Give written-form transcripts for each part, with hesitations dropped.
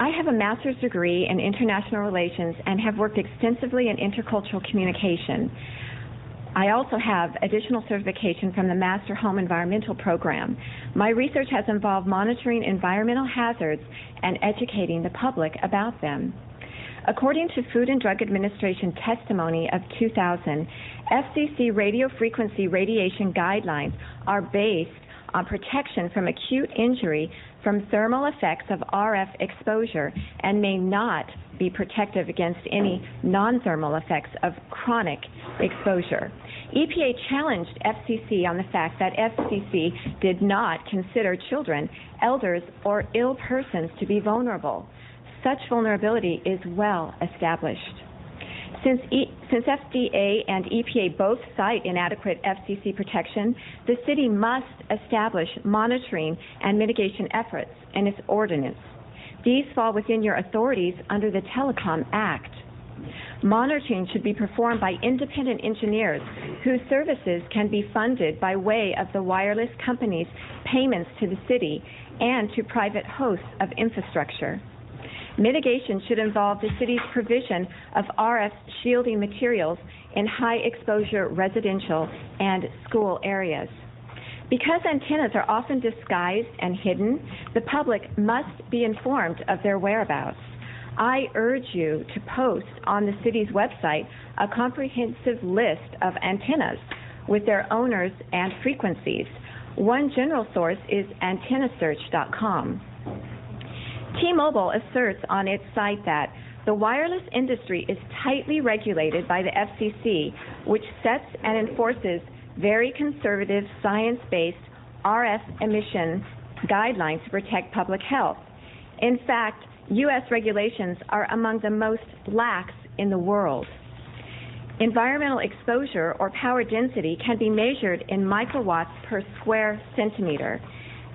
I have a master's degree in international relations and have worked extensively in intercultural communication. I also have additional certification from the Master Home Environmental Program. My research has involved monitoring environmental hazards and educating the public about them. According to Food and Drug Administration testimony of 2000, FCC radio frequency radiation guidelines are based on protection from acute injury from thermal effects of RF exposure and may not be protective against any non-thermal effects of chronic exposure. EPA challenged FCC on the fact that FCC did not consider children, elders, or ill persons to be vulnerable. Such vulnerability is well established. Since FDA and EPA both cite inadequate FCC protection, the city must establish monitoring and mitigation efforts in its ordinance. These fall within your authorities under the Telecom Act. Monitoring should be performed by independent engineers whose services can be funded by way of the wireless company's payments to the city and to private hosts of infrastructure. Mitigation should involve the city's provision of RF shielding materials in high-exposure residential and school areas. Because antennas are often disguised and hidden, the public must be informed of their whereabouts. I urge you to post on the city's website a comprehensive list of antennas with their owners and frequencies. One general source is antennasearch.com. T-Mobile asserts on its site that the wireless industry is tightly regulated by the FCC, which sets and enforces very conservative, science-based RF emission guidelines to protect public health. In fact, U.S. regulations are among the most lax in the world. Environmental exposure or power density can be measured in microwatts per square centimeter.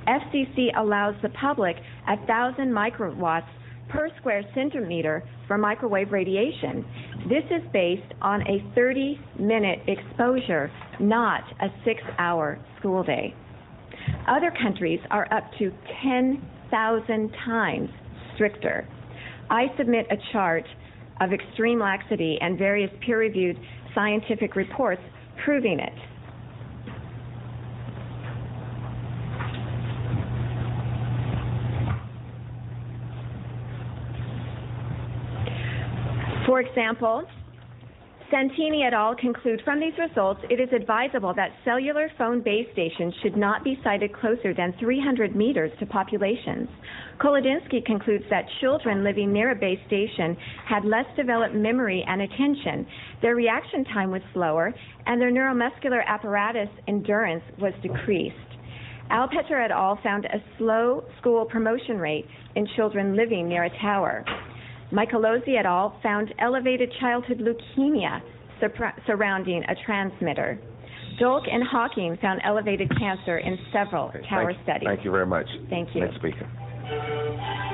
FCC allows the public 1,000 microwatts per square centimeter for microwave radiation. This is based on a 30-minute exposure, not a 6-hour school day. Other countries are up to 10,000 times stricter. I submit a chart of extreme laxity and various peer-reviewed scientific reports proving it. For example, Santini et al. Conclude from these results, it is advisable that cellular phone base stations should not be sited closer than 300 meters to populations. Kolodinsky concludes that children living near a base station had less developed memory and attention, their reaction time was slower, and their neuromuscular apparatus endurance was decreased. Alpeter et al. Found a slow school promotion rate in children living near a tower. Michelozzi et al. Found elevated childhood leukemia surrounding a transmitter. Dolk and Hawking found elevated cancer in several tower studies. Thank you very much. Thank you. Next speaker.